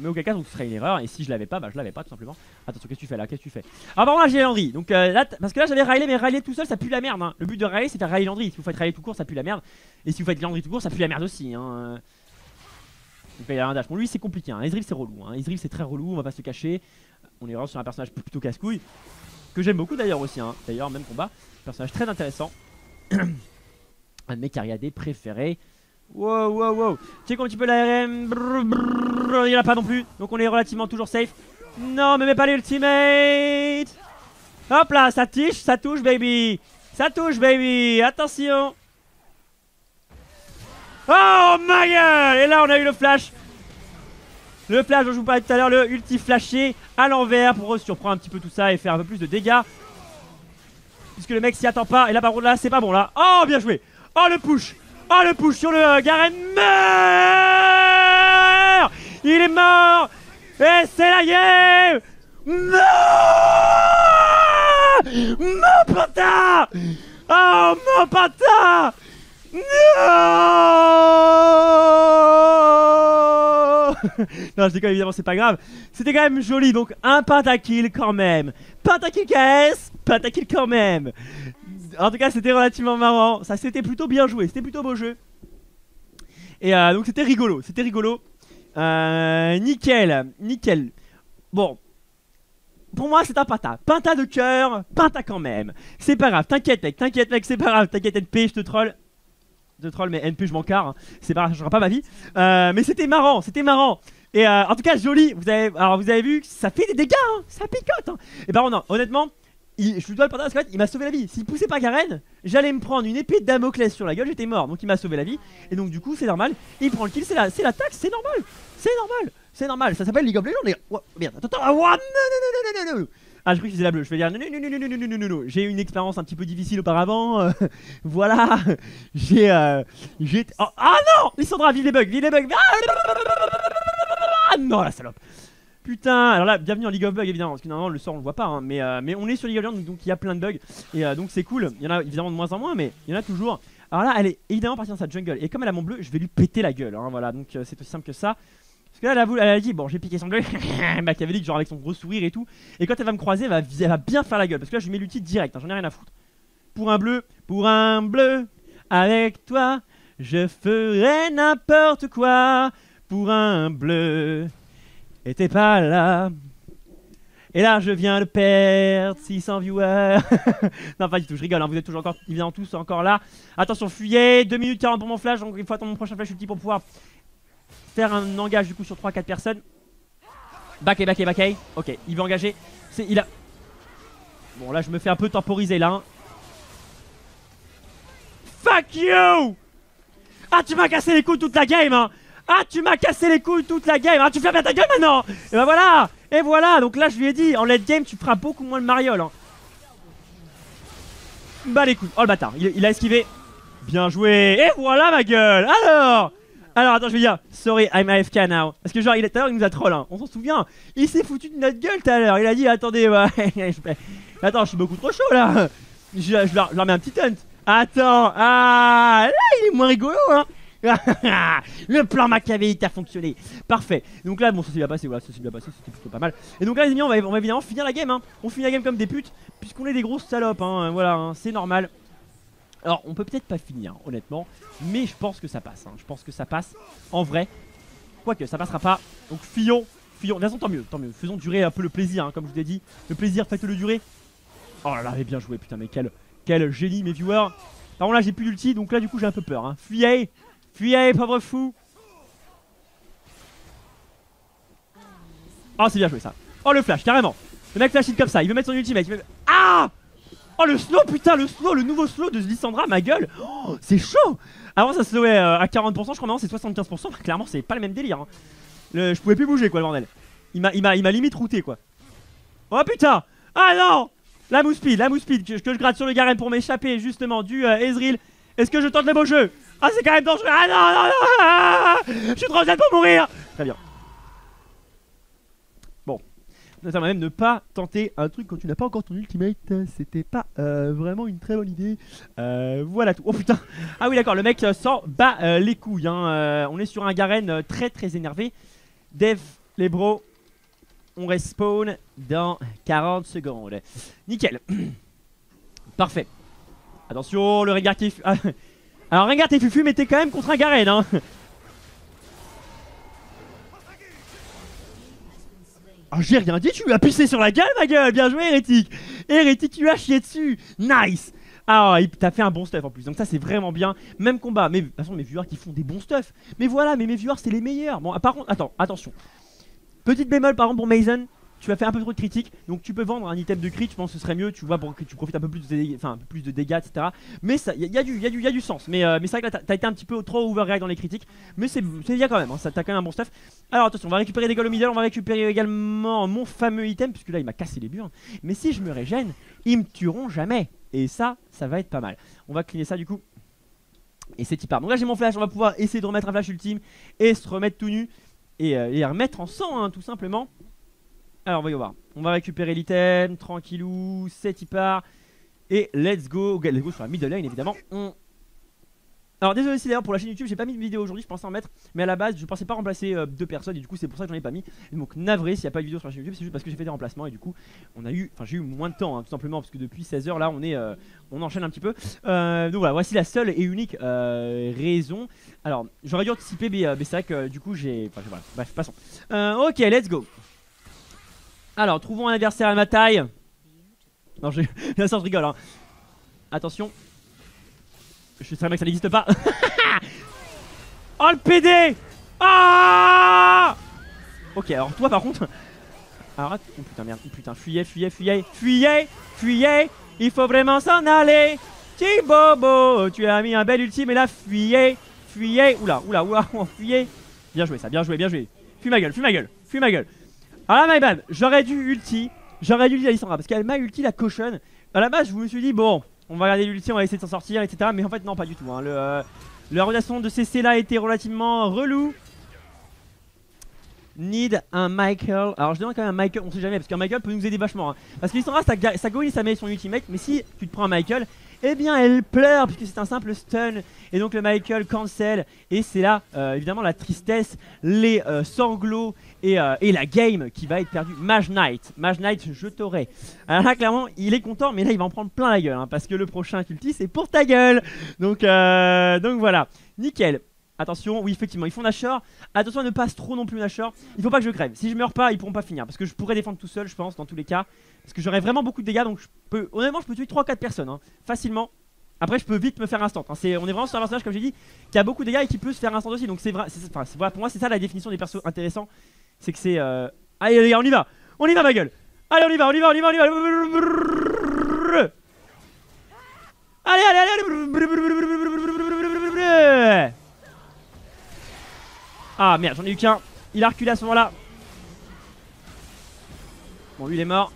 auquel cas donc ce serait une erreur. Et si je l'avais pas, bah je l'avais pas tout simplement. Attention, qu'est-ce que tu fais là? Qu'est-ce que tu fais? Ah par contre là j'ai Landry. Donc là, parce que là j'avais Riley, mais Riley tout seul ça pue la merde hein. Le but de Riley c'est faire Riley Landry. Si vous faites Riley tout court ça pue la merde. Et si vous faites Landry tout court ça pue la merde aussi hein. Donc il y a un dash. Bon lui c'est compliqué hein. Ezreal c'est relou hein. Ezreal c'est très relou, on va pas se cacher. On est vraiment sur un personnage plutôt casse-couille, que j'aime beaucoup d'ailleurs aussi hein. D'ailleurs même combat, personnage très intéressant. Un de mes cariadés préférés. Wow, wow, wow. Check un petit peu la RM. Il n'y en a pas non plus. Donc on est relativement toujours safe. Non, mais mets pas l'ultimate. Hop là, ça touche, baby. Ça touche, baby. Attention. Oh my god. Et là, on a eu le flash. Le flash dont je vous parlais tout à l'heure. Le ulti flashé à l'envers pour surprendre un petit peu tout ça et faire un peu plus de dégâts. Puisque le mec s'y attend pas. Et là, par contre, là, c'est pas bon là. Oh, bien joué. Oh, le push. Oh le push sur le Garen meurt. Il est mort. Et c'est la game. Non. Mon pata. Oh mon pata. Non. Non je déconne évidemment c'est pas grave. C'était quand même joli donc un pentakill quand même. Pentakill KS. Pentakill quand même. En tout cas c'était relativement marrant. Ça c'était plutôt bien joué. C'était plutôt beau jeu. Et donc c'était rigolo. C'était rigolo. Nickel. Nickel. Bon. Pour moi c'est un penta. Penta de cœur. Penta quand même. C'est pas grave. T'inquiète mec c'est pas grave. T'inquiète NP je te troll. Mais NP je m'en carre hein. C'est pas grave, ça changera pas ma vie. Mais c'était marrant. C'était marrant. Et en tout cas, joli. Alors vous avez vu, ça fait des dégâts, hein, ça picote. Hein. Et par contre, non, honnêtement, je lui dois le pardon parce qu'en fait, il m'a sauvé la vie. S'il poussait pas Garen, j'allais me prendre une épée de Damoclès sur la gueule, j'étais mort. Donc il m'a sauvé la vie. Et donc du coup, c'est normal. Il prend le kill, c'est l'attaque, c'est normal. C'est normal. C'est normal. Ça s'appelle League of Legends. Les... Oh, merde, attends, ah, non. Ah, je crois que c'est la bleue. Je vais dire non. J'ai eu une expérience un petit peu difficile auparavant. Voilà. J'ai. Oh, ah non, Lissandra, vive les bugs, vive les bugs. Ah non, la salope. Putain, alors là, bienvenue en League of Bugs évidemment, parce que normalement le sort on le voit pas, hein, mais on est sur League of Legends donc il y a plein de bugs, et donc c'est cool, il y en a évidemment de moins en moins, mais il y en a toujours. Alors là, elle est évidemment partie dans sa jungle, et comme elle a mon bleu, je vais lui péter la gueule, hein, voilà, donc c'est aussi simple que ça. Parce que là, elle a dit, bon, j'ai piqué son bleu, machiavélique, genre avec son gros sourire et tout, et quand elle va me croiser, elle va bien faire la gueule, parce que là je lui mets l'ulti direct, hein, j'en ai rien à foutre. Pour un bleu, avec toi, je ferai n'importe quoi, pour un bleu. Et t'es pas là. Et là je viens de perdre 600 viewers. Non pas du tout, je rigole, hein. Vous êtes toujours encore, évidemment tous encore là. Attention, fuyez, 2 minutes 40 pour mon flash. Donc il faut attendre mon prochain flash ulti pour pouvoir faire un engage du coup sur 3-4 personnes. Back. Ok, il veut engager. Il a... Bon là je me fais un peu temporiser là, hein. Fuck you. Ah tu m'as cassé les couilles toute la game, hein. Ah tu m'as cassé les couilles toute la game. Ah tu fais bien ta gueule maintenant. Et bah voilà. Et voilà. Donc là je lui ai dit, en late game tu feras beaucoup moins de mariole, hein. Bah les couilles. Oh le bâtard, il a esquivé. Bien joué. Et voilà ma gueule. Alors attends, je vais dire sorry I'm AFK now. Parce que genre tout à l'heure il nous a troll, hein. On s'en souvient. Il s'est foutu de notre gueule tout à l'heure. Il a dit attendez ouais. Attends je suis beaucoup trop chaud là. Je leur mets un petit hunt. Attends. Ah là il est moins rigolo, hein. Le plan machiavélique a fonctionné. Parfait. Donc là bon ça s'est bien passé, voilà, ça s'est bien passé, c'était plutôt pas mal. Et donc là les amis on va évidemment finir la game, hein. On finit la game comme des putes, puisqu'on est des grosses salopes, hein. Voilà, hein, c'est normal. Alors on peut peut-être pas finir honnêtement, mais je pense que ça passe, hein. Je pense que ça passe en vrai. Quoique ça passera pas. Donc fillon. De toute façon tant mieux. Faisons durer un peu le plaisir, hein, comme je vous ai dit. Le plaisir, faites-le durer. Oh là là, mais bien joué, putain, mais quel génie mes viewers. Par contre là j'ai plus d'ulti, donc là du coup j'ai un peu peur, hein. Fuyez, pauvre fou. Oh c'est bien joué ça. Oh le flash, carrément. Le mec flash hit comme ça, il veut mettre son ultimate. Ah. Oh le slow, putain, le nouveau slow de Lissandra, ma gueule. Oh, c'est chaud. Avant ça slowait à 40%, je crois maintenant c'est 75%. Clairement c'est pas le même délire, hein. Je pouvais plus bouger quoi le bordel. Il m'a limite routé quoi. Oh putain. Ah non. La mousse speed que je gratte sur le Garen pour m'échapper justement du Ezreal. Est-ce que je tente le beau jeu? Ah c'est quand même dangereux. Ah non. Je suis trop zen pour mourir. Très bien. Bon. Ça va même ne pas tenter un truc quand tu n'as pas encore ton ultimate. C'était pas vraiment une très bonne idée. Voilà tout. Oh putain. Ah oui d'accord, le mec s'en bat les couilles, hein. On est sur un Garen très très énervé. Dev, les bros, on respawn dans 40 secondes. Nickel. Parfait. Attention, le Rengar qui... Alors Rengar t'es fufu mais t'es quand même contre un Garen, hein. Oh j'ai rien dit, tu lui as pissé sur la gueule ma gueule. Bien joué Hérétique. Hérétique tu lui as chié dessus. Nice. Ah t'as fait un bon stuff en plus. Donc ça c'est vraiment bien. Même combat. Mais de toute façon mes viewers qui font des bons stuff. Mais voilà, mais mes viewers c'est les meilleurs. Bon par contre, attends, attention. Petite bémol par exemple pour Mason. Tu as fait un peu trop de critiques, donc tu peux vendre un item de crit, je pense que ce serait mieux, tu vois, pour que tu profites un peu plus de dégâts, un peu plus de dégâts, etc. Mais il y a du sens. Mais c'est vrai que là, t'as été un petit peu trop overreact dans les critiques. Mais c'est bien quand même, hein, t'as quand même un bon stuff. Alors attention, on va récupérer des golds au middle, on va récupérer également mon fameux item, puisque là il m'a cassé les burnes. Mais si je me régène, ils me tueront jamais. Et ça va être pas mal. On va cleaner ça du coup. Et c'est type. Donc là j'ai mon flash, on va pouvoir essayer de remettre un flash ultime et se remettre tout nu. Et remettre en sang, hein, tout simplement. Alors voyons voir, on va récupérer l'item, tranquillou, c'est y part. Et let's go sur la middle lane évidemment. Alors désolé si d'ailleurs pour la chaîne YouTube j'ai pas mis de vidéo aujourd'hui, je pensais en mettre. Mais à la base je pensais pas remplacer deux personnes et du coup c'est pour ça que j'en ai pas mis. Et donc navré s'il n'y a pas de vidéo sur la chaîne YouTube, c'est juste parce que j'ai fait des remplacements. Et du coup j'ai eu moins de temps, hein, tout simplement. Parce que depuis 16h là on enchaîne un petit peu. Donc voilà, voici la seule et unique raison. Alors j'aurais dû anticiper mais c'est vrai que du coup j'ai... Enfin voilà, bref passons. Ok let's go. Alors, trouvons un adversaire à ma taille. Non, bien sûr, je rigole, hein. Attention. Je sais bien que ça n'existe pas. Oh, le PD. Ah. Ok, alors toi par contre. Alors, oh putain, merde, oh putain, fuyez. Il faut vraiment s'en aller. Petit bobo, tu as mis un bel ultime et là, fuyez. Oula, fuyez. Bien joué ça, bien joué. Fuis ma gueule. Ah my bad, j'aurais dû ulti Alissandra parce qu'elle m'a ulti la caution. À la base, je me suis dit, bon, on va regarder l'ulti, on va essayer de s'en sortir, etc. Mais en fait, non, pas du tout. Hein. La rotation de CC là était relativement relou. Need un Michael. Alors je demande quand même un Michael, on sait jamais parce qu'un Michael peut nous aider vachement hein. Parce que Lissandra ça go in, ça met son ultimate. Mais si tu te prends un Michael, eh bien elle pleure puisque c'est un simple stun. Et donc le Michael cancel. Et c'est là évidemment la tristesse, les sanglots et la game qui va être perdue. Mage Knight, je t'aurai. Alors là clairement il est content mais là il va en prendre plein la gueule hein, parce que le prochain ulti c'est pour ta gueule. Donc voilà, nickel. Attention, oui effectivement ils font Nashor. Attention à ne pas trop non plus Nashor. Il faut pas que je crève, si je meurs pas ils pourront pas finir. Parce que je pourrais défendre tout seul je pense dans tous les cas. Parce que j'aurais vraiment beaucoup de dégâts. Donc honnêtement je peux tuer 3-4 personnes hein, facilement. Après je peux vite me faire instant hein. On est vraiment sur un personnage comme j'ai dit qui a beaucoup de dégâts et qui peut se faire instant aussi. Donc c'est vrai, pour moi c'est ça la définition des persos intéressants. C'est que c'est allez les gars on y va ma gueule. Allez on y va. Allez. Ah merde, j'en ai eu qu'un. Il a reculé à ce moment-là. Bon, lui il est mort.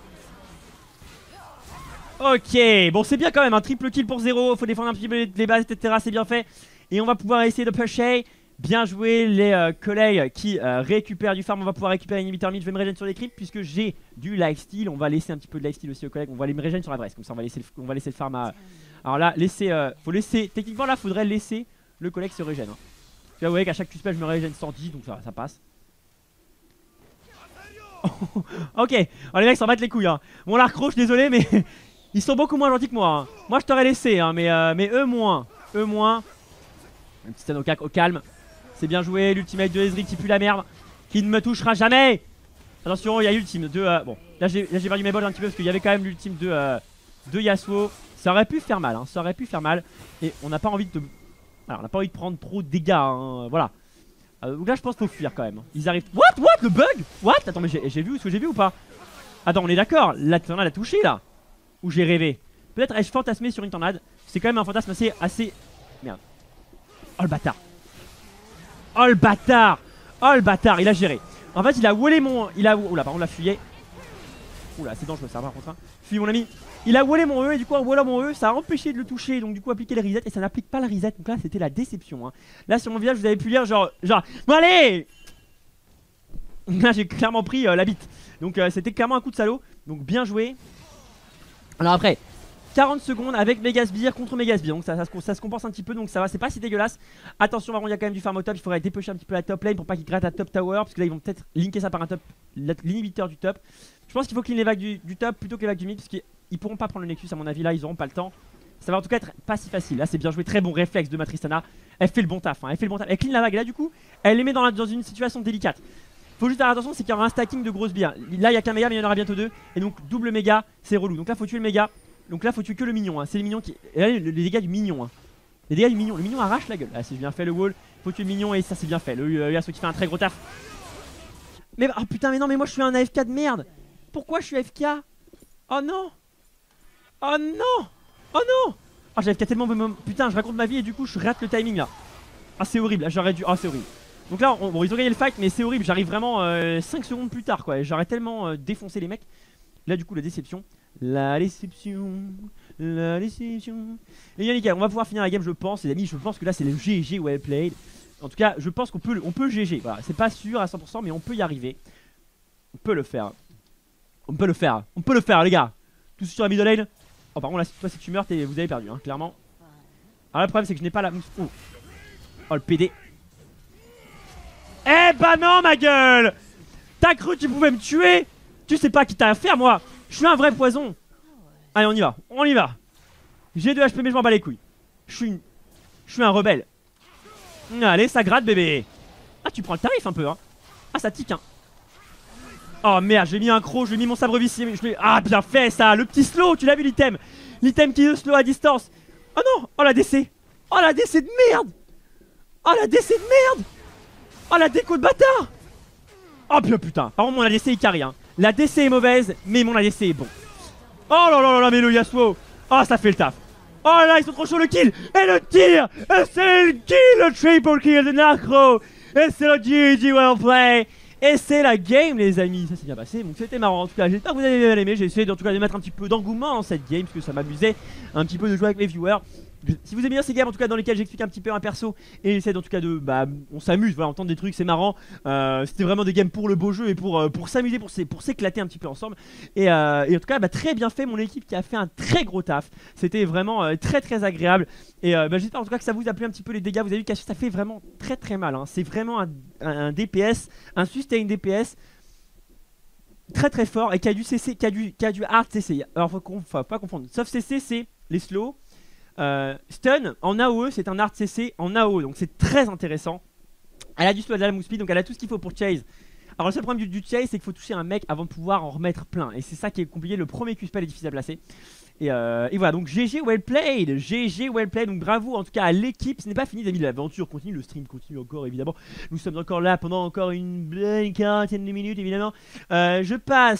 Ok, bon c'est bien quand même, un triple kill pour 0. Faut défendre un petit peu les bases, etc. C'est bien fait. Et on va pouvoir essayer de pusher. Bien joué les collègues qui récupèrent du farm. On va pouvoir récupérer l'inhibiteur mid. Je vais me régénérer sur les creeps puisque j'ai du lifesteal. On va laisser un petit peu de lifesteal aussi aux collègues. On va aller me régénérer sur la Brest. Comme ça on va laisser le farm à... Alors là, faut laisser... Techniquement là, faudrait laisser le collègue se régénérer. Hein. Tu vois, vous voyez qu'à chaque Q-spell je me régène 110 donc ça passe. Ok, oh, les mecs s'en battent les couilles hein. Bon l'arcro, je suis désolé mais ils sont beaucoup moins gentils que moi hein. Moi je t'aurais laissé hein, mais eux moins. Un petit stun au calme. C'est bien joué, l'ultimate de Ezreal qui pue la merde. Qui ne me touchera jamais. Attention, il y a l'ultime de... bon, là j'ai perdu mes balles un petit peu parce qu'il y avait quand même l'ultime de Yasuo. Ça aurait pu faire mal hein, Et on n'a pas envie de... Alors on n'a pas envie de prendre trop de dégâts hein, voilà. Donc là je pense qu'il faut fuir quand même. Ils arrivent... What le bug? What? Attends mais j'ai vu ce que j'ai vu ou pas? Attends on est d'accord, la tornade a touché là. Ou j'ai rêvé? Peut-être ai-je fantasmé sur une tornade. C'est quand même un fantasme assez... Merde. Oh le bâtard, il a géré. En fait il a wallé mon... Oula par contre la fuyé. Oula c'est dangereux ça par contre hein. Fuis mon ami. Il a wallé mon E et du coup en wallant mon E ça a empêché de le toucher. Donc du coup appliquer le reset et ça n'applique pas le reset. Donc là c'était la déception hein. Là sur mon visage vous avez pu lire genre bon allez. Là j'ai clairement pris la bite. Donc c'était clairement un coup de salaud. Donc bien joué. Alors après 40 secondes avec Megasbire contre Megasbire. Donc ça se compense un petit peu. Donc ça va, c'est pas si dégueulasse. Attention vraiment il y a quand même du farm au top. Il faudrait dépêcher un petit peu la top lane pour pas qu'ils grattent la top tower. Parce que là ils vont peut-être linker ça par un top. L'inhibiteur du top. Je pense qu'il faut clean les vagues du top plutôt que les vagues du mid. Parce qu'ils pourront pas prendre le Nexus à mon avis là. Ils auront pas le temps. Ça va en tout cas être pas si facile. Là c'est bien joué. Très bon réflexe de Matristana. Elle fait le bon taf hein. Elle clean la vague. Et là du coup elle les met dans une situation délicate. Faut juste faire attention, c'est qu'il y aura un stacking de grosses bières. Là il y a qu'un méga mais il y en aura bientôt deux. Et donc double méga c'est relou. Donc là faut tuer le méga. Donc là faut tuer que le mignon hein. C'est le mignon qui... Et là les dégâts du mignon hein. Les dégâts du mignon. Le mignon arrache la gueule. Là c'est bien fait le wall. Faut tuer le mignon et ça c'est bien fait. Le Yasuo qui fait un très gros taf. Mais oh putain mais non mais moi je suis un AFK de merde. Pourquoi je suis AFK? Oh non. Oh non. Oh non. Oh j'ai AFK tellement... Putain je raconte ma vie et du coup je rate le timing là. Ah c'est horrible. Là j'aurais dû... Ah c'est horrible. Donc là bon ils ont gagné le fight mais c'est horrible. J'arrive vraiment 5 secondes plus tard quoi. J'aurais tellement défoncé les mecs. Là du coup la déception. La déception. Et bien nickel, on va pouvoir finir la game je pense les amis. Je pense que là c'est le GG well played. En tout cas je pense qu'on peut GG. Voilà, c'est pas sûr à 100% mais on peut y arriver. On peut le faire les gars. Tous sur la middle lane. Oh par contre là toi si tu meurs vous avez perdu hein, clairement. Alors le problème c'est que je n'ai pas la... Oh le PD. Eh bah non ma gueule. T'as cru que tu pouvais me tuer? Tu sais pas qui t'as affaire moi. Je suis un vrai poison. Allez on y va. J'ai 2 HP mais je m'en bats les couilles. Je suis un rebelle. Allez ça gratte bébé. Ah tu prends le tarif un peu hein. Ah ça tique hein. Oh merde j'ai mis un croc, j'ai mis mon sabre vicié. Ah bien fait ça. Le petit slow, tu l'as vu l'item. L'item qui est slow à distance. Oh non. Oh la DC. Oh la DC de merde. Oh la DC de merde. Oh la déco de bâtard. Oh putain. Par contre, mon ADC il carry. Hein. La DC est mauvaise, mais mon ADC est bon. Oh là là là là, mais le Yasuo. Oh, ça fait le taf. Oh là, ils sont trop chauds, le kill. Et le tir. Et c'est le kill, le triple kill de Nacro. Et c'est le GG well play. Et c'est la game, les amis. Ça s'est bien passé, donc c'était marrant. En tout cas, j'espère que vous avez bien aimé. J'ai essayé en tout cas de mettre un petit peu d'engouement dans cette game, parce que ça m'amusait un petit peu de jouer avec les viewers. Si vous aimez bien ces games en tout cas dans lesquelles j'explique un petit peu un perso et j'essaie en tout cas de on s'amuse, voilà, on tente des trucs, c'est marrant. C'était vraiment des games pour le beau jeu et pour s'amuser, pour s'éclater un petit peu ensemble. Et en tout cas très bien fait, mon équipe qui a fait un très gros taf. C'était vraiment très très agréable. Et j'espère en tout cas que ça vous a plu un petit peu les dégâts. Vous avez vu que ça fait vraiment très très mal, hein. C'est vraiment un DPS, un sustain DPS très très fort et qui a du CC, qui a du hard CC. Alors faut pas confondre, soft CC c'est les slows. Stun en AOE, c'est un hard CC en AOE, donc c'est très intéressant. Elle a du slow, elle a la move speed, donc elle a tout ce qu'il faut pour chase. Alors le seul problème du chase, c'est qu'il faut toucher un mec avant de pouvoir en remettre plein. Et c'est ça qui est compliqué, le premier Q-spell est difficile à placer. Et voilà, donc GG well played, GG well played, donc bravo en tout cas à l'équipe. Ce n'est pas fini les amis, l'aventure continue, le stream continue encore évidemment. Nous sommes encore là pendant encore une bonne quarantaine de minutes évidemment. Je passe